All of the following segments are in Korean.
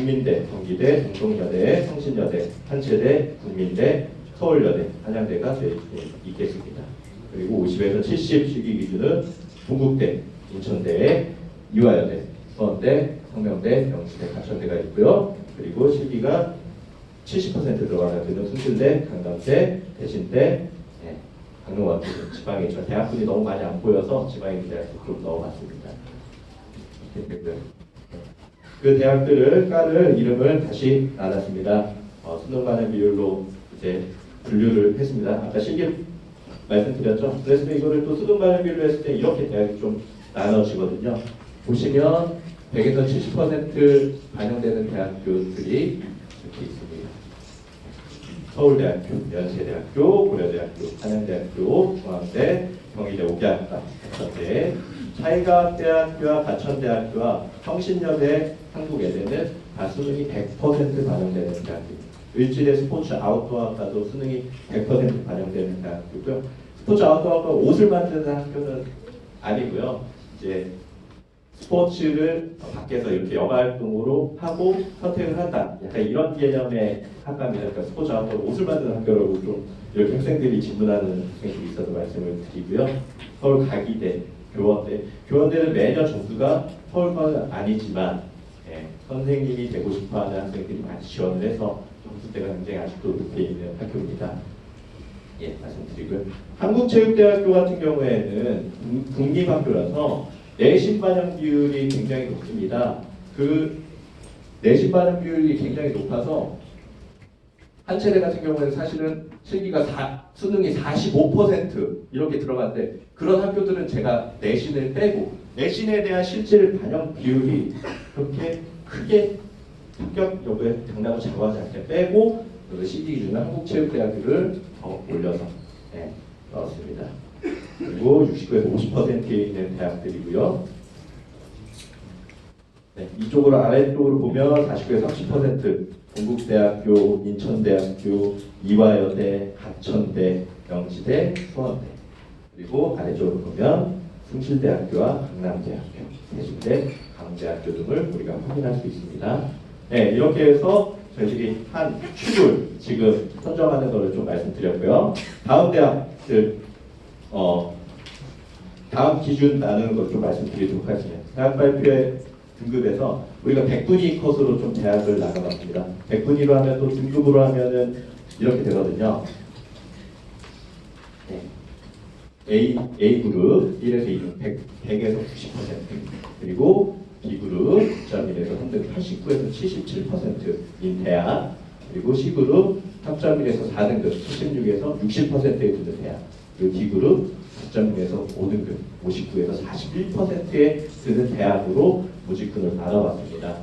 국민대, 경기대, 동성여대, 성신여대, 한체대, 국민대, 서울여대, 한양대가 있겠습니다. 그리고 50에서 70 실기 기준은 동국대, 인천대, 이화여대, 수원대, 성명대, 영시대, 가천대가 있고요. 그리고 실기가 70% 들어가는 데는 숭실대, 강남대, 대신대, 강릉 지방에 있죠. 대학군이 너무 많이 안 보여서 지방에 있는 대학교 좀 넣어봤습니다. 그 대학들을 까를 이름을 다시 나눴습니다. 수능 반영 비율로 이제 분류를 했습니다. 아까 실기 말씀드렸죠. 그래서 이거를 또 수능 반영 비율로 했을 때 이렇게 대학이 좀 나눠지거든요. 보시면 100에서 70% 반영되는 대학교들이 이렇게 있습니다. 서울대학교, 연세대학교, 고려대학교, 한양대학교, 중앙대, 경희대, 옥야학과, 가천대, 사회과학대학교와 가천대학교와 성신여대, 한국예대는 다 수능이 100% 반영되는 대학교입니다. 을지대 스포츠 아웃도어학과도 수능이 100% 반영되는 대학교고요. 스포츠 아웃도어학과 옷을 만드는 학교는 아니고요. 이제 스포츠를 밖에서 이렇게 여가활동으로 하고 선택을 한다. 약간 이런 개념의 학과입니다. 그러니까 스포츠 아웃도어 옷을 만드는 학교라고 좀 이렇게 학생들이 질문하는 학생들이 있어서 말씀을 드리고요. 서울 가기대, 교원대는 매년 점수가 서울과는 아니지만 선생님이 되고 싶어하는 학생들이 많이 지원을 해서 점수대가 굉장히 아직도 높게 있는 학교입니다. 말씀드리고요. 한국체육대학교 같은 경우에는 국립학교라서 내신 반영 비율이 굉장히 높습니다. 그 내신 반영 비율이 굉장히 높아서 한체대 같은 경우에는 사실은 실기가 수능이 45% 이렇게 들어갔는데 그런 학교들은 제가 내신을 빼고 내신에 대한 실질 반영 비율이 그렇게 크게 합격 여부에 당락을 좌우하지 않게 빼고 실기 기준은 한국체육대학교를 더 올려서 넣었습니다. 그리고 69에서 50%에 있는 대학들이고요. 이쪽으로 아래쪽으로 보면 49에서 30% 동국대학교, 인천대학교, 이화여대, 가천대, 영시대, 수원대. 그리고 아래쪽으로 보면 숭실대학교와 강남대학교, 대신대, 강대학교 등을 우리가 확인할 수 있습니다. 이렇게 해서 저희들이 한 축을 지금 선정하는 것을 좀 말씀드렸고요. 다음 대학들 다음 기준 나누는 걸 좀 말씀드리도록 하겠습니다. 대학 발표의 등급에서 우리가 100분위 컷으로 좀 대학을 나눠봤습니다. 100분위로 하면 또 등급으로 하면은 이렇게 되거든요. A 그룹 1에서 2등 100에서 90% 그리고 B 그룹 9.1에서 3등 89에서 77%인 대학 그리고 C 그룹 3.1에서 4등급 76에서 60%에 드는 대학 그리고 D 그룹 9.1에서 5등급 59에서 41%에 드는 대학으로 모집군을 나눠봤습니다.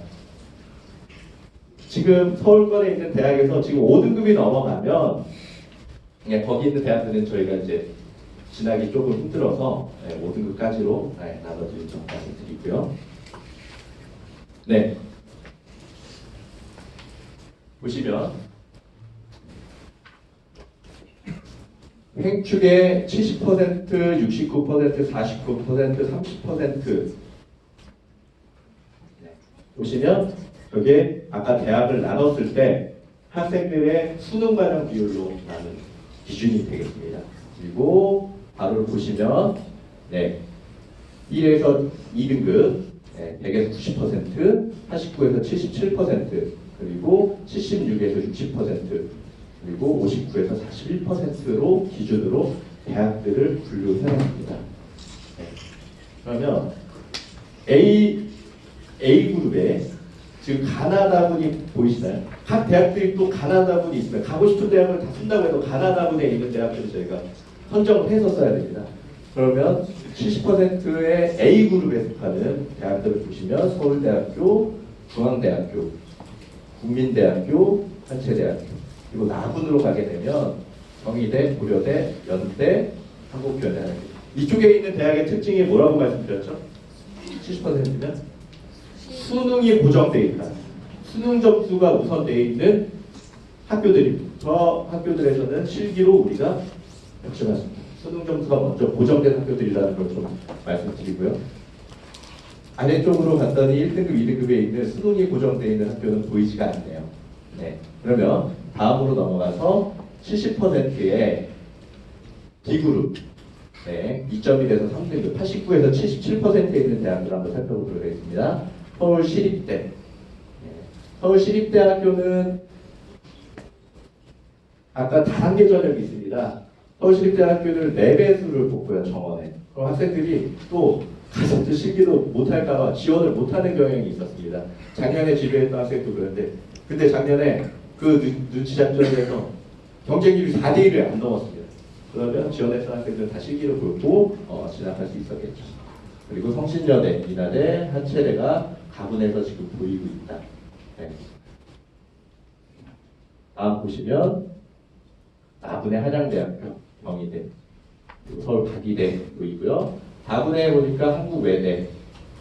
지금 서울권에 있는 대학에서 지금 5등급이 넘어가면 거기 있는 대학들은 저희가 이제 진학이 조금 힘들어서 5등급까지로 나눠드릴 점 말씀드리고요. 보시면 횡축의 70%, 69%, 49%, 30% 보시면 여기에 아까 대학을 나눴을 때 학생들의 수능 반영 비율로 나눈 기준이 되겠습니다. 그리고 바로 보시면 1에서 2등급 100에서 90%, 89에서 77%, 그리고 76에서 60%, 그리고 59에서 41%로 기준으로 대학들을 분류해놨습니다. 그러면 A 그룹에 지금 가나다군이 보이시나요? 각 대학들이 또 가나다군이 있으면 가고 싶은 대학을 다 쓴다고 해도 가나다군에 있는 대학들을 저희가 선정을 해서 써야 됩니다. 그러면 70%의 A그룹에 속하는 대학들을 보시면 서울대학교, 중앙대학교, 국민대학교, 한체대학교 그리고 나군으로 가게 되면 경희대, 고려대, 연대, 한국교대 이쪽에 있는 대학의 특징이 뭐라고 말씀드렸죠? 70%면 수능이 고정되어 있다. 수능 점수가 우선되어 있는 학교들입니다. 저 학교들에서는 실기로 우리가 역시맞습니다. 수능 점수가 먼저 고정된 학교들이라는 걸 좀 말씀드리고요. 아래쪽으로 갔더니 1등급, 2등급에 있는 수능이 고정되어 있는 학교는 보이지가 않네요. 네. 그러면 다음으로 넘어가서 70%의 D그룹, 네, 2.1에서 3등급, 89에서 77%에 있는 대학들을 한번 살펴보도록 하겠습니다. 서울시립대. 네. 서울시립대학교는 아까 다단계 전형이 있습니다. 서울시립대학교를 4배수를 뽑고요, 정원에. 그럼 학생들이 또 가서 또 실기도 못할까봐 지원을 못하는 경향이 있었습니다. 작년에 지도했던 학생도 그런데, 근데 작년에 그 눈치 작전에서 경쟁률이 4대1을 안 넘었습니다. 그러면 지원했던 학생들은 다 실기를 보고 진학할 수 있었겠죠. 그리고 성신여대, 이나대, 한체대가 가군에서 지금 보이고 있다. 네. 다음 보시면 나군의 한양대학교, 경희대, 그리고 서울 가기대 보이고요. 다군에 보니까 한국외대,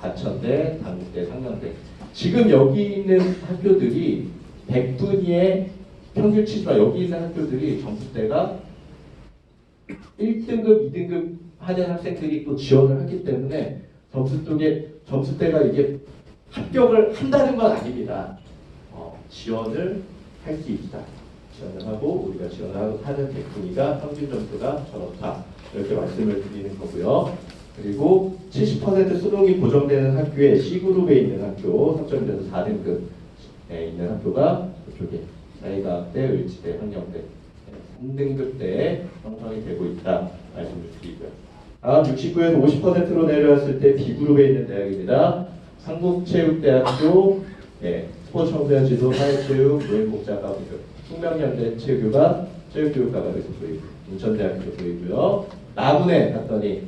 과천대, 단국대, 상명대. 지금 여기 있는 학교들이 100분위의 평균 치수가 여기 있는 학교들이 점수대가 1등급, 2등급 하는 학생들이 또 지원을 하기 때문에 점수대가 이게 합격을 한다는 건 아닙니다. 지원을 할 수 있다. 지원을 하고 우리가 지원을 하는 100분위가 평균 점수가 저렇다. 이렇게 말씀을 드리는 거고요. 그리고 70% 수능이 고정되는 학교에 C그룹에 있는 학교, 성적에서 4등급에 있는 학교가 이쪽에 사회과학대, 을지대, 한영대 3등급대에 형성이 되고 있다 말씀을 드리고요. 다음 69에서 50%로 내려왔을 때 B그룹에 있는 대학입니다. 한국체육대학교, 스포츠청소년 지도, 사회체육, 노인복지학과, 숙명연대 체육교과, 체육교육과가 여기서 보이고, 인천대학교 보이고요. 나군에 갔더니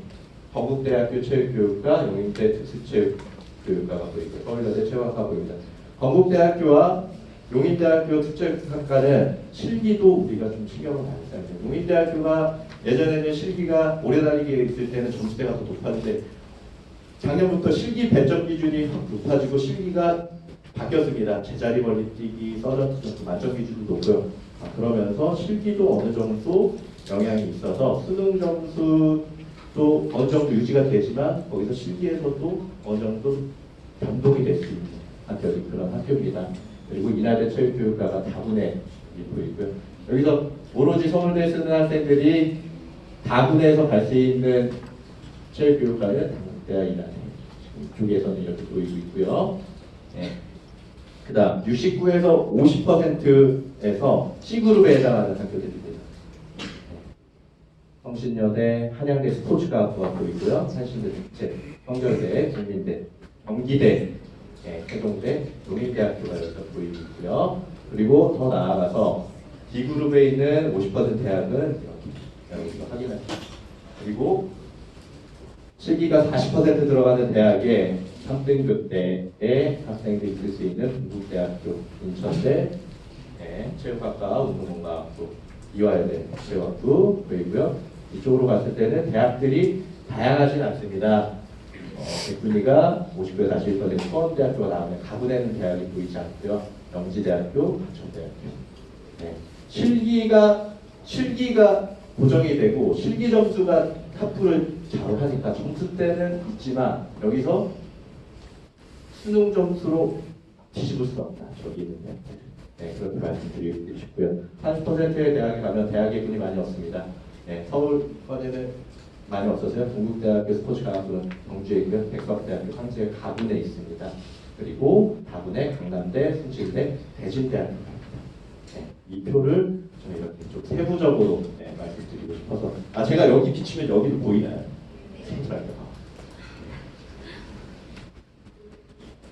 건국대학교 체육교육과, 용인대 특수체육교육과가 보이고요. 서울여대 체육학과 보입니다. 건국대학교와 용인대학교 특수체육학과는 실기도 우리가 좀 신경을 많이 써야 돼요. 용인대학교가 예전에는 실기가 오래 다니게 있을 때는 점수대가 더 높았는데 작년부터 실기 배점 기준이 확 높아지고 실기가 바뀌었습니다. 제자리 멀리뛰기, 서전투 만점 기준도 높고요. 그러면서 실기도 어느 정도 영향이 있어서 수능 점수도 어느 정도 유지가 되지만 거기서 실기에서도 어느 정도 변동이 될 수 있는 학교이 그런 학교입니다. 그리고 이나대 체육교육과가 다군에 보이고요. 여기서 오로지 서울대에 쓰는 학생들이 다군에서 갈 수 있는 체육교육과는 단국대와 이나대 이쪽에서는 이렇게 보이고 있고요. 네. 그 다음 69에서 50%에서 C그룹에 해당하는 학교들입니다. 성신여대, 한양대 스포츠과학부가 보이고요. 산신대 축제, 성결대, 국민대, 경기대, 세종대, 용인대학교가 여기서 보이고 있고요. 그리고 더 나아가서 D그룹에 있는 50% 대학은 여기서 확인하십시오. 그리고 실기가 40% 들어가는 대학에 3등급대에 학생들이 있을 수 있는 동국대학교, 인천대, 체육학과, 운동건강학부, 이화여대 체육학부 보이고요. 이쪽으로 갔을 때는 대학들이 다양하진 않습니다. 백분위가 50에서 41% 서울대학교가 나오면 가군에는 대학이 보이지 않고요. 영지대학교, 과천대학교. 실기가 고정이 되고 실기 점수가 탑부를 잘 하니까 점수대는 있지만 여기서 수능 점수로 뒤집을 수 없다. 저기 있는 네, 그렇게 말씀드리고 싶고요. 30%의 대학에 가면 대학의 분이 많이 없습니다. 서울권에는 많이 없어서요. 동국대학교 스포츠과학부는 경주에 있고요. 백석대학교 황제 가군에 있습니다. 그리고 다군에 강남대, 순실대, 대진대학교가 있습니다. 이 표를 좀 이렇게 좀 세부적으로 말씀드리고 싶어서 제가 여기 비치면 여기도 보이나요?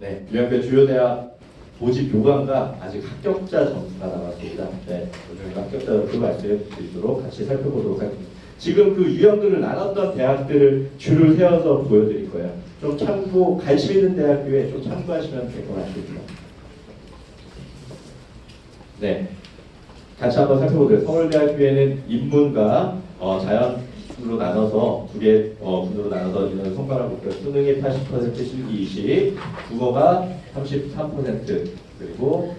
네, 유형별 주요 대학 모집 요강과 아직 합격자 점수가 나왔습니다. 오늘 합격자 점수 말씀드리도록 같이 살펴보도록 하겠습니다. 지금 그 유형들을 나눴던 대학들을 줄을 세워서 보여드릴 거예요. 좀 관심 있는 대학교에 좀 참고하시면 될 것 같습니다. 네, 같이 한번 살펴보세요. 서울대학교에는 인문과 자연으로 나눠서 두 개 분으로 나눠서 이런 성과를 볼게요. 수능이 80%, 실기 20, 국어가 33%, 그리고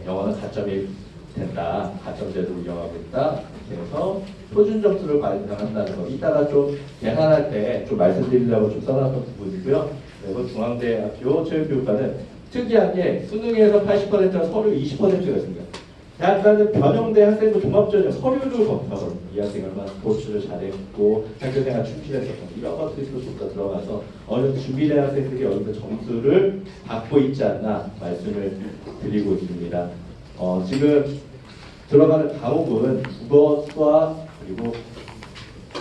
영어는 가점이 된다. 가점제도를 이용하고 있다. 그래서 표준 점수를 발표한다는 거. 이따가 좀 계산할 때 좀 말씀드리려고 좀 써놨던 부분이고요. 그리고 중앙대학교 체육교육과는 특이한 게 수능에서 80%가 서류 20%가 있습니다. 대학가는 변형대 학생도 종합전형 서류를 검토하거든요. 이 학생이 얼마나 스포츠를 잘했고 학교생활 충실했었고 이런 것들이 좀 더 들어가서 어느 준비된 학생들이 어느 정도 점수를 받고 있지 않나 말씀을 드리고 있습니다. 지금 들어가는 과목은 국어, 수학 그리고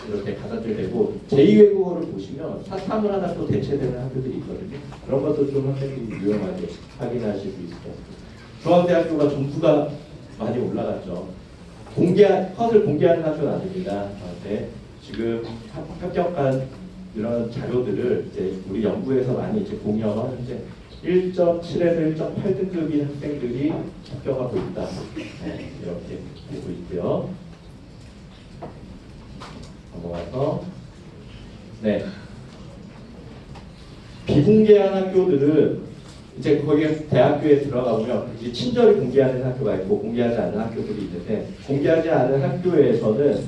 이렇게 가산점이 되고 제2외국어를 보시면 사탐을 하나 또 대체되는 학교들이 있거든요. 그런 것도 좀 학생들이 유용하게 확인하실 수 있을 것 같습니다. 중앙대학교가 점수가 많이 올라갔죠. 컷을 공개하는 학교는 아닙니다. 네, 지금 합격한 이런 자료들을 이제 우리 연구에서 많이 이제 공유하고 하는데 1.7에서 1.8등급인 학생들이 합격하고 있다. 네, 이렇게 되고 있고요. 넘어가서 네 비공개한 학교들은 이제 거기 대학교에 들어가보면 이제 친절히 공개하는 학교가 있고 공개하지 않는 학교들이 있는데 공개하지 않은 학교에서는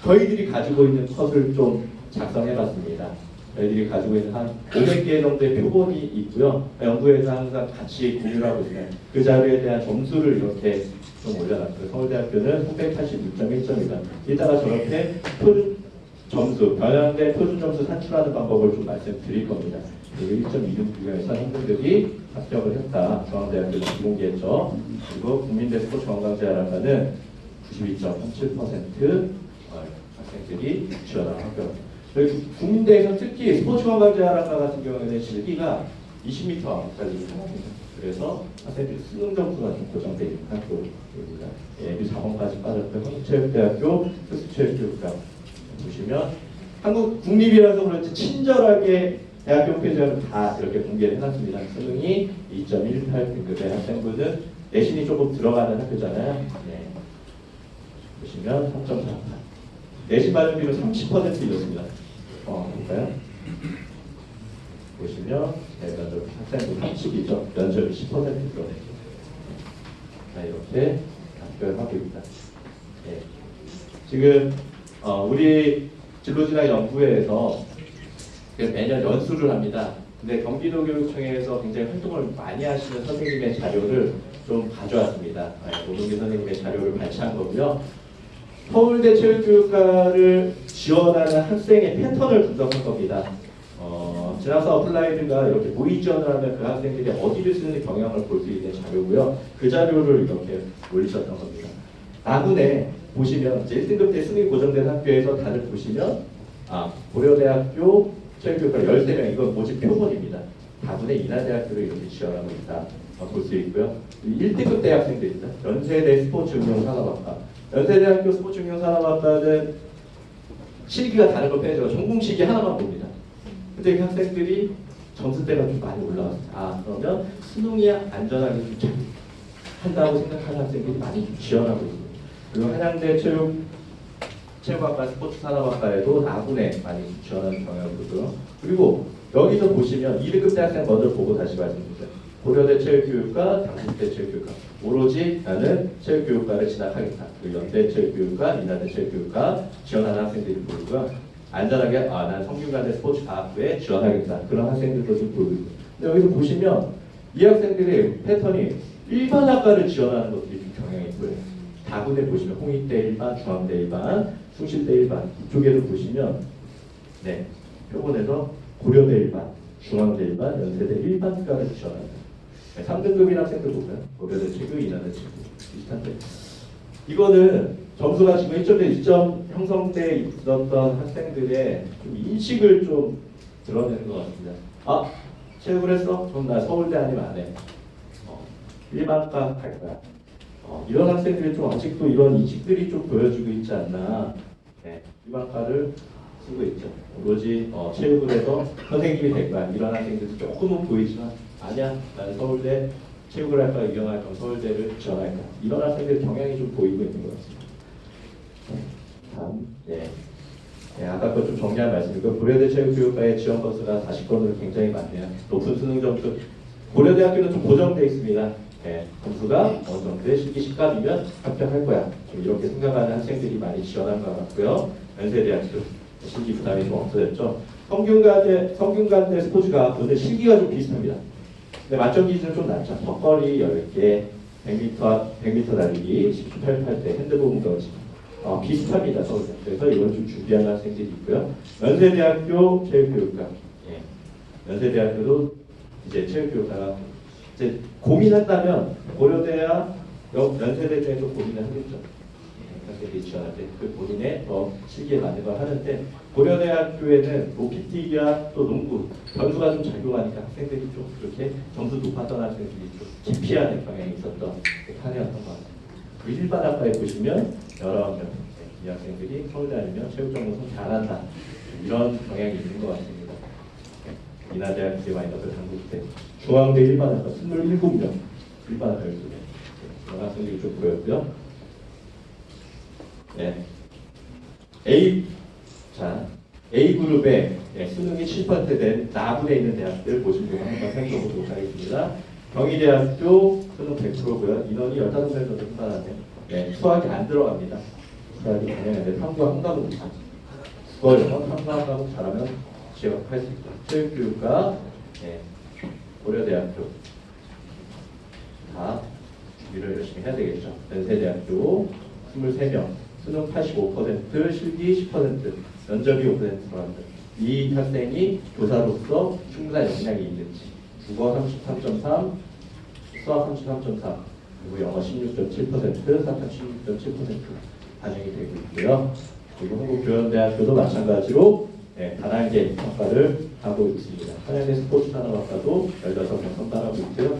저희들이 가지고 있는 컷을 좀 작성해봤습니다. 저희들이 가지고 있는 한 500개 정도의 표본이 있고요. 연구에서 항상 같이 공유를 하고 있어요. 그 자료에 대한 점수를 이렇게 좀 올려놨어요. 서울대학교는 386.1점이다. 이따가 저렇게 표준 점수, 변형된 표준 점수 산출하는 방법을 좀 말씀드릴 겁니다. 1.26등급에서 학생들이 합격을 했다. 중앙대학교는 비공개했죠. 그리고 국민대 스포츠 관광제학과는 92.37% 학생들이 지원한 학교. 국민대에서 특히 스포츠 관광제학과 같은 경우에는 실기가 20m까지 상합니다. 그래서 학생들이 수능 점수가 좀 고정되어 있는 학교입니다. 예비 4번까지 빠졌던 한국체육대학교 특수체육교육과 보시면 한국 국립이라서 그런지 친절하게 대학교 홈페이지에는 다 이렇게 공개를 해놨습니다. 수능이 2.18등급의 학생분은 내신이 조금 들어가는 학교잖아요. 네. 보시면 3.48. 내신 발급비는 30%이었습니다. 볼까요? 보시면 면접 학생분 32점, 면접이 10% 들어갔죠. 이렇게 합격을 하고 있다. 네. 지금 우리 진로진학 연구회에서 매년 연수를 합니다. 근데 경기도교육청에서 굉장히 활동을 많이 하시는 선생님의 자료를 좀 가져왔습니다. 노동기 선생님의 자료를 발췌한 거고요. 서울대 체육교육과를 지원하는 학생의 패턴을 분석한 겁니다. 진학사 어플라이드가 이렇게 모의 지원을 하면 그 학생들이 어디를 쓰는 경향을 볼 수 있는 자료고요. 그 자료를 이렇게 올리셨던 겁니다. 나군에 보시면 이제 1등급 때 수능이 고정된 학교에서 다들 보시면 고려대학교 체육교육과 13명 이건 모집 표본입니다. 다분의 인하대학교를 이렇게 지원하고 있다 볼 수 있고요. 1등급 대학생들입니다. 연세대 스포츠응용산업학과. 연세대학교 스포츠응용산업학과는 실기가 다른 걸 빼죠. 전공 실기 하나만 봅니다. 근데 그 학생들이 점수대가 좀 많이 올라왔어요. 그러면 수능이 안전하게 좀 한다고 생각하는 학생들이 많이 좀 지원하고 있습니다. 그리고 한양대 체육학과 스포츠산업학과에도 나군에 많이 지원하는 경향을 보고요. 그리고 여기서 보시면 2등급 대학생 먼저 보고 다시 말씀드릴게요. 고려대 체육교육과, 당국대 체육교육과. 오로지 나는 체육교육과를 진학하겠다. 그리고 연대 체육교육과, 인하대 체육교육과 지원하는 학생들이 보이고요. 안전하게 난 성균관대 스포츠과학부에 지원하겠다. 그런 학생들도 좀 보이고. 근데 여기서 보시면 이 학생들의 패턴이 일반 학과를 지원하는 것들이 좀 경향이 있고요. 다군에 보시면 홍익대 일반, 중앙대 일반, 숭실대 일반 이쪽에도 보시면 네 표본에서 고려대 일반, 중앙대 일반, 연세대 일반과를 지원합니다. 3등급인 학생들 보면 고려대 체교, 인하대 체교 비슷한데 이거는 점수가 지금 1점대 2점 형성돼 있었던 학생들의 좀 인식을 좀 드러내는 것 같습니다. 체육을 했어? 그럼 나 서울대 아니면 안 해. 일반과 할 거야. 이런 학생들이 좀 아직도 이런 인식들이 좀 보여주고 있지 않나. 네, 일반과를 쓰고 있죠. 오로지 체육을 해서 선생님이 될 거야. 이런 학생들도 조금은 보이지만 아니야. 나는 서울대 체육을 할까 이경할 거면 서울대를 지원할 거야. 이런 학생들 경향이 좀 보이고 있는 것 같습니다. 다음, 아까 거 좀 정리한 말씀이고 고려대 체육교육과의 지원 건수가 40건으로 굉장히 많네요. 높은 수능 점수. 고려대학교는 좀 고정돼 있습니다. 점수가 어느 정도의 실기 식감이면 합격할 거야. 좀 이렇게 생각하는 학생들이 많이 지원한 것 같고요. 연세대학교 실기 부담이 좀 없어졌죠. 성균관대 스포츠과학부는 실기가 좀 비슷합니다. 근데 만점 기준은 좀 낮죠. 턱걸이 10개, 100m 달리기, 10초 88대, 핸드볼 운동지 비슷합니다. 서울대. 그래서 이걸 좀 준비하는 학생들이 있고요. 연세대학교 체육교육과, 연세대학교도 이제 체육교육과가 이제 고민한다면 고려대와 연세대 중에서 고민을 하겠죠. 학생들이 지원할 때 그 본인의 실기에 맞는 걸 하는데 고려대학교에는 PT기와 또 농구 변수가 좀 작용하니까 학생들이 좀 그렇게 점수 높았던 학생들이 좀 기피하는 경향이 있었던 한해였던 것 같아요. 그 일반학과에 보시면 여러 명 이 학생들이 서울대 아니면 체육정보선 잘한다 이런 경향이 있는 것 같습니다. 인하대학 마이너스 당국대 중앙대 일반학과 27명 일반학과 12명 그런 학생들이 좀 보였고요. A그룹에 수능이 7% 된 나군에 있는 대학들 보시면 한번 살펴보도록 하겠습니다. 경희대학교 수능 100%고요. 인원이 15명 정도 충분한데 수학이 안 들어갑니다. 수학이 당연한데 탐구 한 과목 이상. 국어, 영어, 탐구 한 과목 잘하면 지역할 수 있고 체육교육과 고려대학교 다 준비를 열심히 해야 되겠죠. 연세대학교 23명 수능 85%, 실기 10%, 면접이 5% 들어간다. 이 학생이 교사로서 충분한 역량이 있는지 국어 33.3, 수학 33.3, 그리고 영어 16.7%, 사탐 16.7% 반영이 되고 있고요. 그리고 한국교연대학교도 마찬가지로 다단계 평가를 하고 있습니다. 한양대 스포츠산업학과도 16명 선발하고 있고요.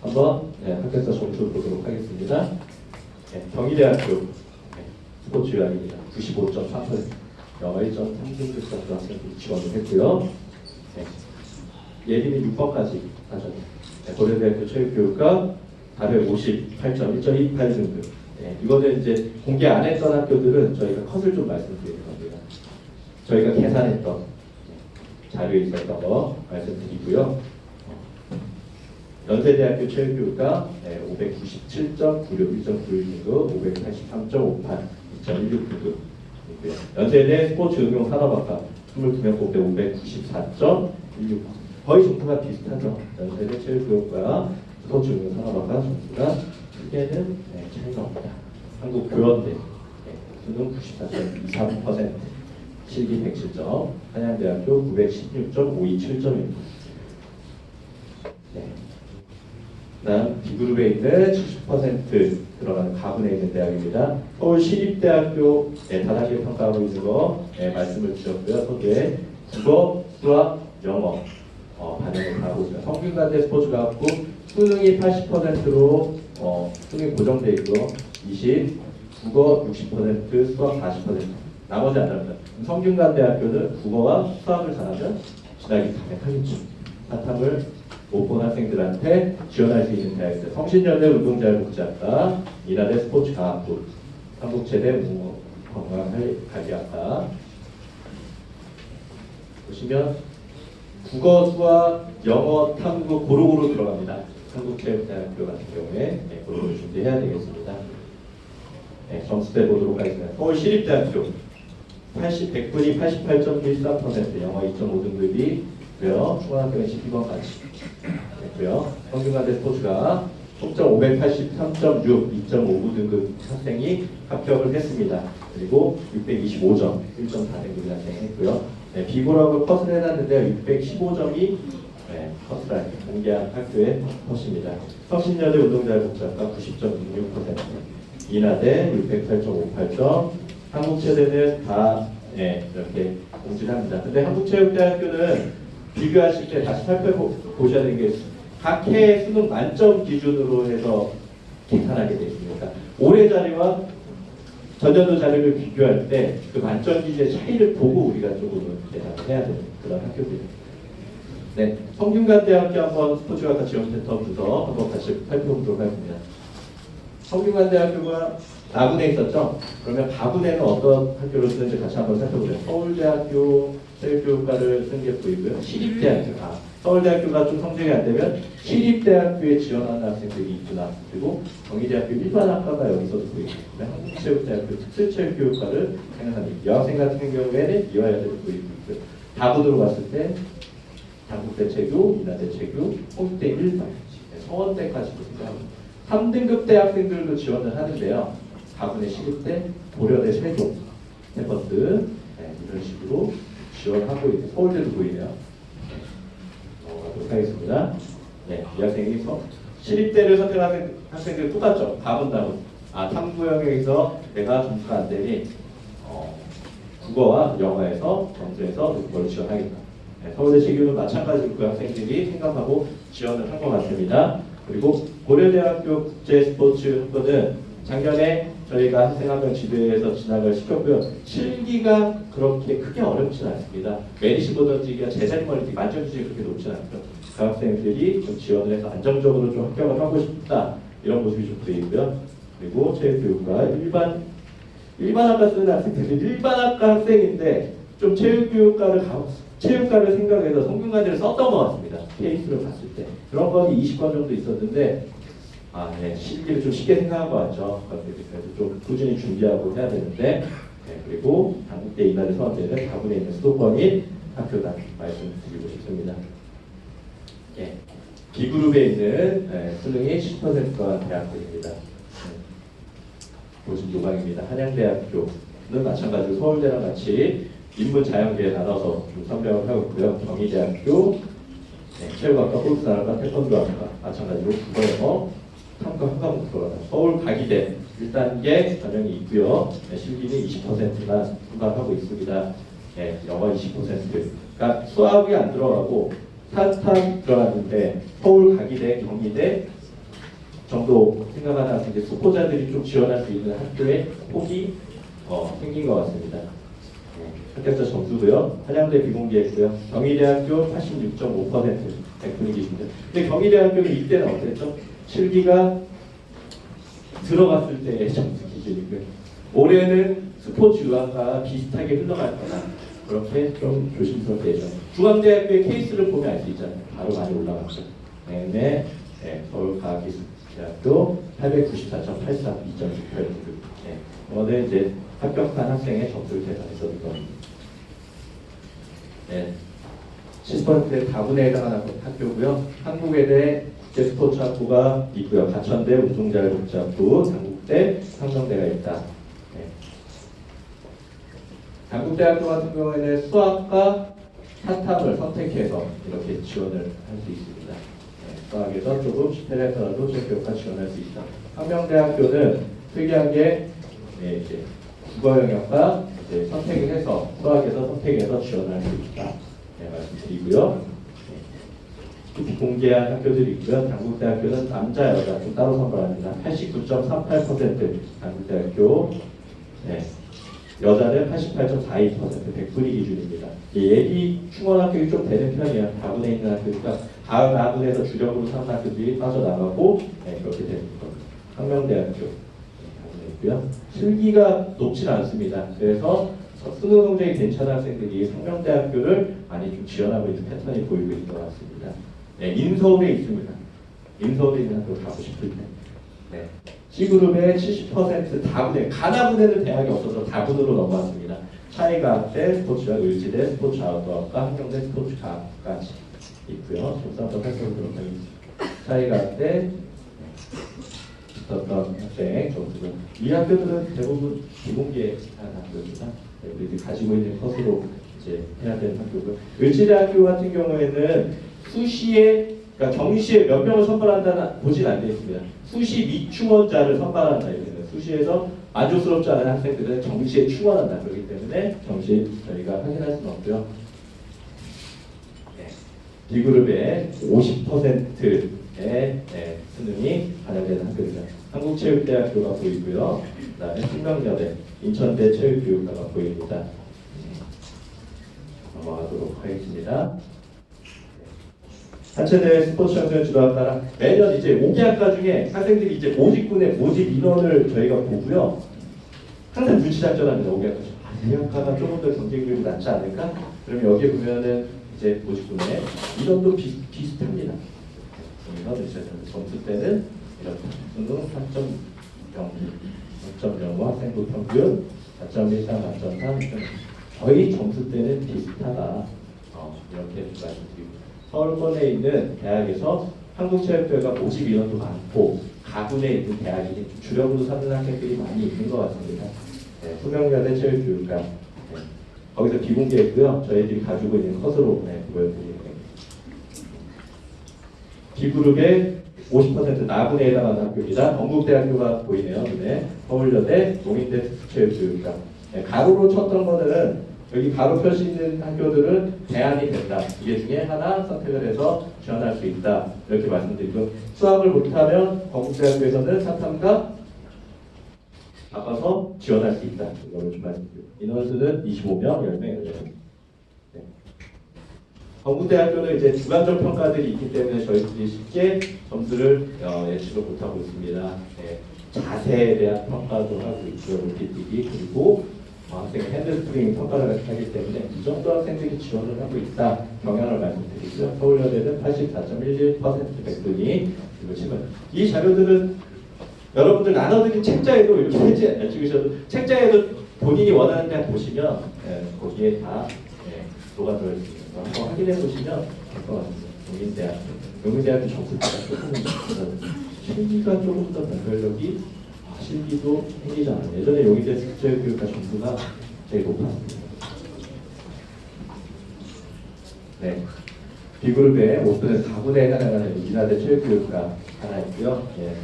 한번 합격자 점수를 보도록 하겠습니다. 경희대학교 스포츠위원입니다. 95.3%, 영어 1.3등급 정도 학생들이 지원을 했고요. 예림이 6번까지 하셨네요. 고려대학교 체육교육과 458.1.28등급. 이거는 이제 공개 안 했던 학교들은 저희가 컷을 좀 말씀드리는 겁니다. 저희가 계산했던 자료에 있었던 거 말씀드리고요. 연세대학교 체육교육과 597.96, 1.91등급, 583.58, 2.16등급 있고요. 연세대 스포츠응용산업학과 22명 뽑대 594.16, 거의 점수가 비슷하죠. 연세대 체육교육과 스포츠응용산업학과 점수가 크게는 차이가 없다. 한국교연대 수능 94.23%, 실기 107점, 한양대학교 916.527점입니다. 다음 B그룹에 있는 70% 들어가는 가군에 있는 대학입니다. 서울시립대학교 다단계 평가하고 있는 거 말씀을 드렸고요. 서두에 국어, 수학, 영어 반영을 하고 있습니다. 성균관대 스포츠과학부 수능이 80%로 수능이 고정되어 있고요. 20, 국어 60%, 수학 40%. 나머지 안 나옵니다. 성균관대학교는 국어와 수학을 잘하면 진학이 가능하겠죠. 사탐을 못 본 학생들한테 지원할 수 있는 대학들 성신여대 운동자유복지학과, 인하대 스포츠과학부, 한국체대 건강관리학과 보시면 국어, 수학, 영어, 탐구 고루고루 들어갑니다. 한국체육대학교 같은 경우에 고루고루 준비해야 되겠습니다. 점수대 보도록 하겠습니다. 서울시립대학교 100분이 88.13%, 영어 2.5등급이 중고등학교는 12번까지 했고요. 성균관대 스포츠가 총점 583.6, 2.59등급 학생이 합격을 했습니다. 그리고 625점, 1.4등급 학생이 했고요. 비고락을 컷을 해놨는데요. 615점이 컷을 공개한 학교의 컷입니다. 성신여대 운동자유복지학과 90.66%, 인하대 608.58점, 한국체대는 다 이렇게 공지를 합니다. 근데 한국체육대학교는 비교하실 때 다시 살펴보셔야 되는 게 각 해 수능 만점 기준으로 해서 계산하게 되어 있습니다. 올해 자료와 전년도 자료를 비교할 때 그 만점 기준의 차이를 보고 우리가 조금 계산을 해야 되는 그런 학교들입니다. 성균관대학교 한번 스포츠학과 지원 패턴 분석 한번 같이 살펴보도록 하겠습니다. 성균관대학교가 나군에 있었죠? 그러면 가군에는 어떤 학교를 쓰는지 같이 한번 살펴보세요. 서울대학교 체육교육과를 쓴 게 보이고요. 시립대학교, 서울대학교가 좀 성적이 안 되면 시립대학교에 지원하는 학생들이 있구나. 그리고 경희대학교 일반학과가 여기서도 보이고 한국체육대학교 특수체육교육과를 생각합니다. 여학생 같은 경우에는 이화여대를 보이고 있고요. 다분으로 봤을 때 단국대체교, 인하대체교, 홍대 일반, 서원대까지도 생각합니다. 3등급 대학생들도 지원을 하는데요. 다분의 시립대, 고려대 세종, 스탠퍼드 이런 식으로 지원하고 있는 서울대도 보이네요. 넘어가도록 하겠습니다. 네, 이 학생이 시립대를 선택한 학생들 똑같죠. 다분. 탐구 영역에서 내가 점수가 안 되니 국어와 영어에서 점수에서 그걸 지원하겠다. 네, 서울대 체교는 마찬가지로 그 학생들이 생각하고 지원을 한 것 같습니다. 그리고 고려대학교 국제스포츠학과는 작년에 저희가 학생 한 명 지도에서 진학을 시켰고요. 실기가 그렇게 크게 어렵지는 않습니다. 메리시 보던지기가 제자리머리 만점수준이 그렇게 높지는 않죠. 그 학생들이 좀 지원을 해서 안정적으로 좀 합격을 하고 싶다 이런 모습이 좀 보이고요. 그리고 체육교육과 일반학과 쓰는 학생들은 일반학과 학생인데 좀 체육교육과를 생각해서 성균관대를 썼던 것 같습니다. 케이스를 봤을 때 그런 건이 20건 정도 있었는데 네, 실기를 좀 쉽게 생각한 것 같죠. 그래서 좀 꾸준히 준비하고 해야 되는데 그리고 한국대 이날의 서원대는 다분에 있는 수도권인 학교다 말씀드리고 싶습니다. B그룹에 있는 수능이 10%가 대학들입니다. 보신 요강입니다. 한양대학교는 마찬가지로 서울대랑 같이 인문 자연계에 나눠서 좀 선별을 하고 있고요. 경희대학교 체육학과, 골프산학과, 태권도학과 마찬가지로 국어, 영어, 탐구 한 과목 들어가다. 서울 가기대 1단계 전형이 있고요. 실기는 20%만 통과하고 있습니다. 영어 20%. 그러니까 수학이 안 들어가고 사탐 들어갔는데 서울 가기대, 경희대 정도 생각하는 학생들 수포자들이 좀 지원할 수 있는 학교에 폭이 생긴 것 같습니다. 합격자 점수고요. 한양대 비공개했고요. 경희대학교 86.5% 100분위 기준입니다. 근데 경희대학교는 이때는 어땠죠? 실기가 들어갔을 때의 점수 기준이고요. 올해는 스포츠 유학과 비슷하게 흘러갈 거다. 그렇게 좀 조심스럽게 해줘. 중앙대학교의 케이스를 보면 알 수 있잖아요. 바로 많이 올라갔죠. 네, 서울과학기술대학교 894.83 2.6%. 오늘 이제 합격한 학생의 점수를 계산했었던 겁니다. 10%의 다분에 해당하는 학교고요. 한국외대 국제스포츠학부가 있고요. 가천대 운동자유복지학부, 당국대, 상명대가 있다. 당국대학교 같은 경우에는 수학과 사탐을 선택해서 이렇게 지원을 할 수 있습니다. 수학에서 조금 실패를 해서라도 체육교육과 지원할 수 있다. 상명대학교는 특이한 게 이제 국어 영역과 이제 선택을 해서 수학에서 선택해서 지원할 수 있다. 말씀드리고요. 공개한 학교들이 있고요. 당국대학교는 남자, 여자 좀 따로 선발합니다. 89.38% 당국대학교, 여자는 88.42% 100분위 기준입니다. 예비 충원 합격이 좀 되는 편이에요. 다분에 있는 학교니까 다음 다분에서 주력으로 삼는 학교들이 빠져나가고 그렇게 되는 겁니다. 상명대학교 다분에 있고요. 실기가 높지는 않습니다. 그래서 수능 성적이 괜찮은 학생들이 상명대학교를 많이 좀 지원하고 있는 패턴이 보이고 있는 것 같습니다. 인서울에 있습니다. 인서울에 있는 학교 가고 싶을 때. C그룹의 70% 다분에, 가나분에는 대학이 없어서 다분으로 넘어왔습니다. 차이과학대, 스포츠와 의지대, 스포츠 아웃도어학과, 한경대 스포츠과학까지 있고요. 좀 한번 살펴보도록 하겠습니다. 차이과학대 어떤 학생 점수는 이 학교들은 대부분 비공개한 학교입니다. 우리들이 가지고 있는 컷으로 이제 해야 되는 학교고요. 의지대학교 같은 경우에는 수시에 그러니까 경시에 몇 명을 선발한다는 보진 않게 있습니다. 수시 미충원자를 선발한다 이거는 수시에서 만족스럽지 않은 학생들은 경시에 충원한다. 그렇기 때문에 경시 저희가 확인할 수는 없고요. D그룹의 50%의 수능이 반영되는 학교입니다. 한국체육대학교가 보이고요. 그다음에 충명여대, 인천대 체육교육과가 보입니다. 넘어가도록 하겠습니다. 단체대회 스포츠 청소년 주도학과랑 매년 이제 5개학과 중에 학생들이 이제 모집군의 모집 인원을 저희가 보고요. 항상 눈치 작전합니다. 5개학과 중. 이 학과가 조금 더 경쟁률이 낮지 않을까? 그러면 여기에 보면은 이제 보시군에 이론도 비슷합니다. 그래서 이제 점수 때는 이렇다. 수능 4.0, 4.05 학생부 평균 4.13, 4.3 거의 점수 때는 비슷하다. 이렇게 말씀드리고 서울권에 있는 대학에서 한국체육대회가 모집 인원도 많고 가군에 있는 대학이 주력으로 삼는 학생들이 많이 있는 것 같습니다. 네, 수명여대 체육교육과 네, 거기서 비공개했고요. 저희들이 가지고 있는 컷으로 보여드리겠습니다. B그룹의 50% 나군에 해당하는 학교입니다. 건국대학교가 보이네요. 네, 서울여대, 농인대 특수체육교육과 네, 가로로 쳤던 거는 여기 가로 표시 있는 학교들은 대안이 된다. 이게 중에 하나 선택을 해서 지원할 수 있다. 이렇게 말씀드리고 수학을 못하면 건국대학교에서는 사탐과 바꿔서 지원할 수 있다. 이거를 좀 말씀드리고 인원수는 25명, 10명, 10명. 네. 건국대학교는 이제 주관적 평가들이 있기 때문에 저희들이 쉽게 점수를 예측을 못하고 있습니다. 네. 자세에 대한 평가도 하고 있고요. multipli기 그리고 학생의 핸드스프링 평가를 하기 때문에 이 정도 학생들이 지원을 하고 있다. 경향을 말씀드리고요. 서울여대는 84.11% 백분이 그리고 지금 이 자료들은 여러분들 나눠드린 책자에도 이렇게 찍으셔도 책자에도 본인이 원하는 대학 보시면 거기에 다 녹아 들어있습니다. 한번 확인해 보시면 될 것 같습니다. 용인대학교 점수가 조금 실기가 조금 더 변별력이 실기도 생기지 않아요. 예전에 용인대 특수교육과 점수가 제일 높았습니다. 네. B그룹에 5분의 4분에 해당하는 인하대 체육교육과 하나 있고요. 예.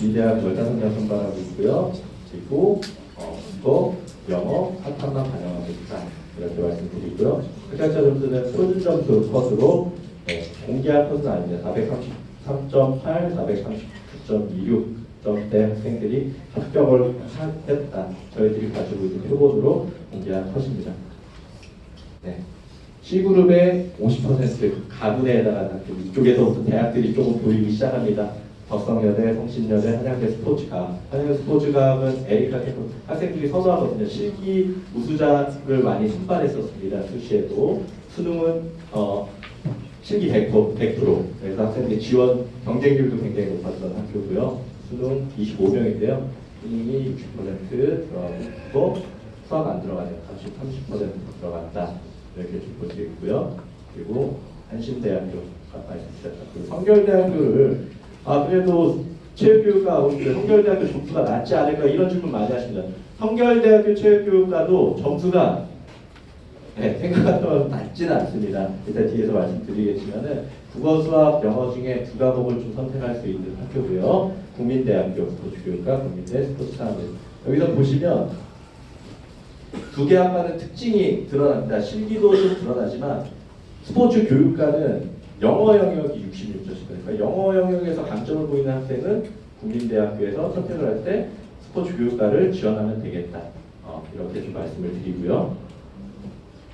이대학 15명 선발하고 있고요. 그리고 국어, 영어, 사탐만 반영하고 있다. 이렇게 말씀드리고요. 흑학자 점수는 표준 점수 컷으로 공개할 컷은 아닙니다. 433.8, 439.26 점대 학생들이 합격을 했다. 저희들이 가지고 있는 표본으로 공개한 컷입니다. 네. C그룹의 50% 가군에 해당하는 학교 이쪽에서부터 대학들이 조금 보이기 시작합니다. 덕성여대, 성신여대, 한양대 스포츠과학. 한양대 스포츠과학은 에리카 캠프 학생들이 선호하거든요. 실기 우수자를 많이 선발했었습니다. 수시에도 수능은 실기 100%, 그래서 학생들이 지원 경쟁률도 굉장히 높았던 학교고요. 수능 25명인데요. 수능이 60% 들어가고 수학 안 들어가네요. 30% 들어간다. 이렇게 좀 볼 수 있고요. 그리고 한신대학교 아까 말씀드렸던 그 성결대학교를 그래도 체육교육과 하고 있는데 성결대학교 점수가 낮지 않을까 이런 질문 많이 하십니다. 성결대학교 체육교육과도 점수가 생각보다 낮지는 않습니다. 일단 뒤에서 말씀드리겠지만은 국어, 수학, 영어 중에 두 과목을 좀 선택할 수 있는 학교고요. 국민대학교 스포츠교육과 국민대 스포츠사학원. 여기서 보시면 두 개 학과는 특징이 드러납니다. 실기도 좀 드러나지만 스포츠 교육과는 영어 영역이 66%. 그러니까 영어 영역에서 강점을 보이는 학생은 국민대학교에서 선택을 할 때 스포츠 교육과를 지원하면 되겠다. 이렇게 좀 말씀을 드리고요.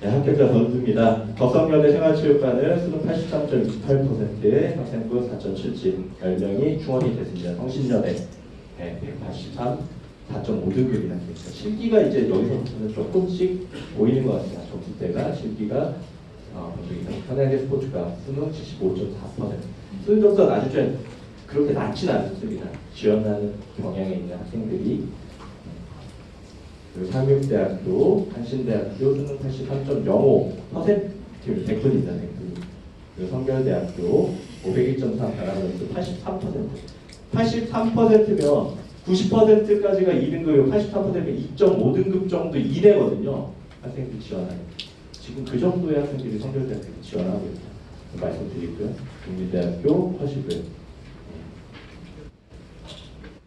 네, 합격자 선수입니다. 덕성여대 생활체육과는 수능 83.28%의 학생부 4.77, 10명이 충원이 됐습니다. 성신여대 183, 4.5등급이나 그러니까 실기가 이제 여기서부터는 조금씩 보이는 것 같습니다. 점수대가 실기가 한양대 스포츠과 수능 75.4%. 수능 점수가 낮을 그렇게 낮지는 않습니다. 지원하는 경향에 있는 학생들이 그리고 상륙대학교, 한신대학교 수능 83.05% 100분입니다. 100분. 그리고 성결대학교 501.3 바라면서 83%. 83%면 90%까지가 2등급이고 83%면 2.5등급 정도 이내거든요. 학생들이 지원하는. 지금 그 정도의 학생들이 성결대학교에 지원하고 있다. 말씀드리고요. 국민대학교 80을.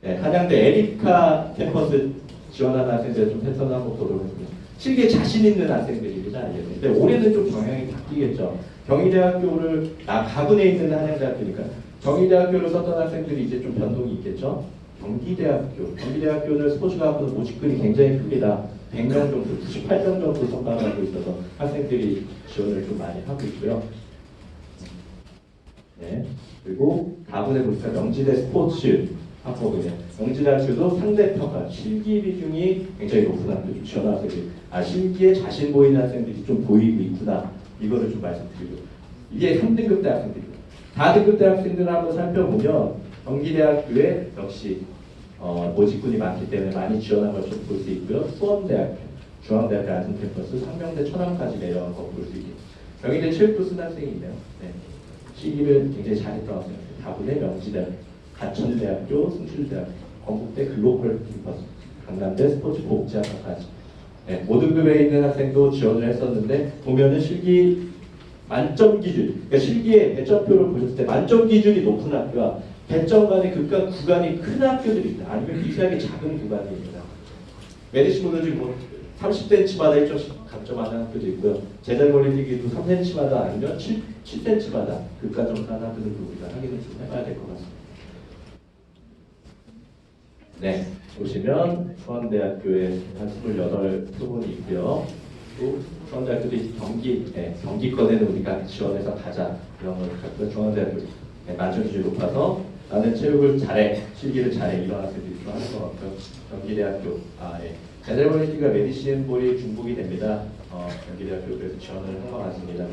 네, 한양대 에리카 캠퍼스 지원하는 학생들 좀 패턴을 한번 보도록 하겠습니다. 실기에 자신 있는 학생들입니다. 근데 올해는 좀 경향이 바뀌겠죠. 경희대학교를 가군에 있는 한양대학교니까 경희대학교를 썼던 학생들이 이제 좀 변동이 있겠죠. 경기대학교는 스포츠과학부는 모집글이 굉장히 큽니다. 100명 정도, 98명 정도 선발하고 있어서 학생들이 지원을 좀 많이 하고 있고요. 네. 그리고 가군에 보니까 명지대 스포츠 학과군요. 명지대학교도 상대평가, 실기 비중이 굉장히 높은 학교 좀 지원하는 학생들이 실기에 자신 보이는 학생들이 좀 보이고 있구나. 이거를 좀 말씀드리고 이게 3등급 대학생들입니다. 4등급 대학생들을 한번 살펴보면 경기대학교에 역시 모집군이 많기 때문에 많이 지원한 걸 좀 볼 수 있고요. 수원대학교, 중앙대학교 안성 캠퍼스, 상명대, 천안까지 내려간 거 볼 수 있고 경희대 체육부 쓴 학생이 있네요. 네. 시기를 굉장히 잘했던 학생들. 다분의 명지대학교, 가천대학교, 승실대학교, 건국대 글로벌 캠퍼스, 강남대 스포츠복지학과까지 네, 5등급에 있는 학생도 지원을 했었는데 보면은 실기 만점 기준, 그러니까 실기의 배점표를 보셨을 때 만점 기준이 높은 학교와 배점 간의 극과 구간이 큰 학교들입니다. 아니면 미세하게 작은 구간입니다. 메디시노도 지금 뭐 30cm마다 1점씩 감점하는 학교도 있고요. 제자리 걸리기도 3cm마다 아니면 7cm마다 극과 점수하는 학교들도 우리가 확인을 좀 해봐야 될 것 같습니다. 네, 보시면 수원대학교에 한 28표본이 있고요. 또 수원대학교도 경기권에는 우리가 지원해서 가자 이런 걸 갖고 중앙대학교 만점 기준이 높아서 나는 체육을 잘해, 실기를 잘해 이런 학생들이 좀 하는 것 같고요. 경기대학교 제자리벌리티가 메디신 볼이 중복이 됩니다. 경기대학교 그래서 지원을 한 것 같습니다.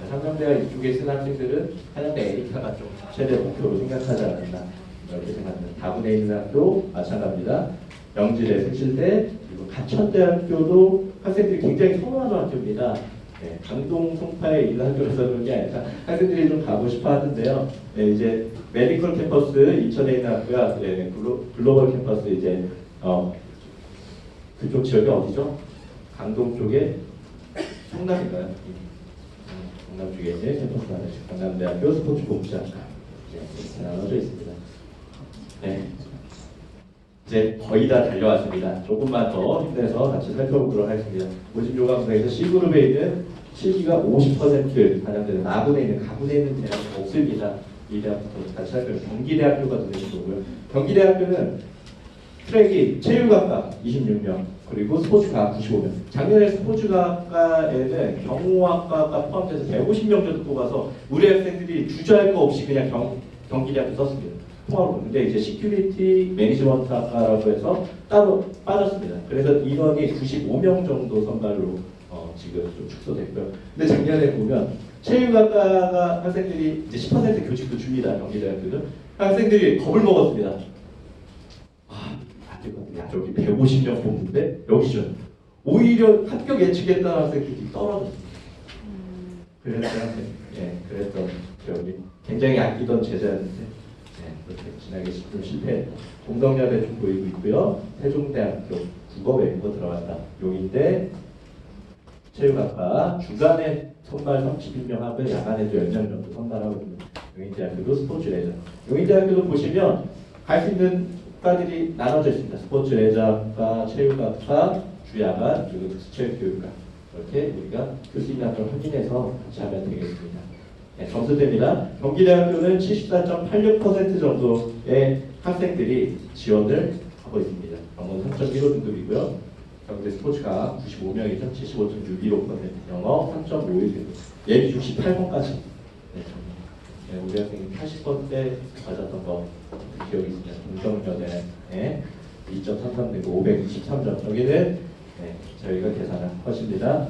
상명대학 이쪽에 쓴 학생들은 한양대 에리카가 좀 최대 목표로 생각하지 않았나 이렇게 생각합니다. 다분에 있는 학교 마찬가지입니다. 명지대, 승실대, 그리고 가천대학교도 학생들이 굉장히 선호하는 학교입니다. 네, 강동 송파에 있는 학교라서 그런 게 아니라 학생들이 좀 가고 싶어 하는데요. 네, 이제 메디컬 캠퍼스 인천에 있는 학교야, 네, 글로벌 캠퍼스 이제 그쪽 지역이 어디죠? 강동 쪽에 성남인가요? 강남 쪽에 있는 캠퍼스가 강남대학교 스포츠복지학과 이렇게 나눠져 있습니다. 네, 이제 거의 다 달려왔습니다. 조금만 더 힘내서 같이 살펴보도록 하겠습니다. 모집 요강서에서 C그룹에 있는 실기가 50% 반영되는 A군에 있는 가군에 있는 대학은 없습니다. 이 대학부터 같이 살펴보면 경기대학교가 눈에 들어오고요. 경기대학교는 트랙이 체육학과 26명 그리고 스포츠과학 95명. 작년에 스포츠과학과에는 경호학과가 포함돼서 150명 정도 뽑아서 우리 학생들이 주저할 거 없이 그냥 경기대학교 썼습니다. 통합으로. 근데 이제 시큐리티 매니지먼트 학과라고 해서 따로 빠졌습니다. 그래서 인원이 95명 정도 선발로 지금 좀 축소됐고요. 근데 작년에 보면 체육학과가 학생들이 이제 10% 교직도 줍니다. 경기대학교는 학생들이 겁을 먹었습니다. 안 될 것 같아요. 야, 저기 150명 뽑는데 여기죠. 오히려 합격 예측했던 학생들이 떨어졌습니다. 그랬던 기억이 굉장히 아끼던 제자였는데. 그렇게 지나게 좀 실패했다. 동덕여대 좀 보이고 있고요. 세종대학교 국어외 국어 들어갔다. 용인대 체육학과 주간에 선발 31명 하고 야간에도 10명 정도 선발하고 있는 용인대학교도 스포츠 레저. 용인대학교도 보시면 갈 수 있는 과들이 나눠져 있습니다. 스포츠 레저학과, 체육학과, 주야간 그리고 특수체육교육과 이렇게 우리가 교수 있는 학교를 확인해서 같이 하면 되겠습니다. 네, 점수대입니다. 경기대학교는 74.86% 정도의 학생들이 지원을 하고 있습니다. 영어 3.15등급이고요. 경기대 스포츠가 95명이죠. 75.615%. 영어 3.51등급. 예비 68번까지. 네, 우리 학생이 80번대 맞았던 거 기억이 있습니다. 동덕여대에 2.33등급 523점. 여기는 저희가 계산한 컷입니다.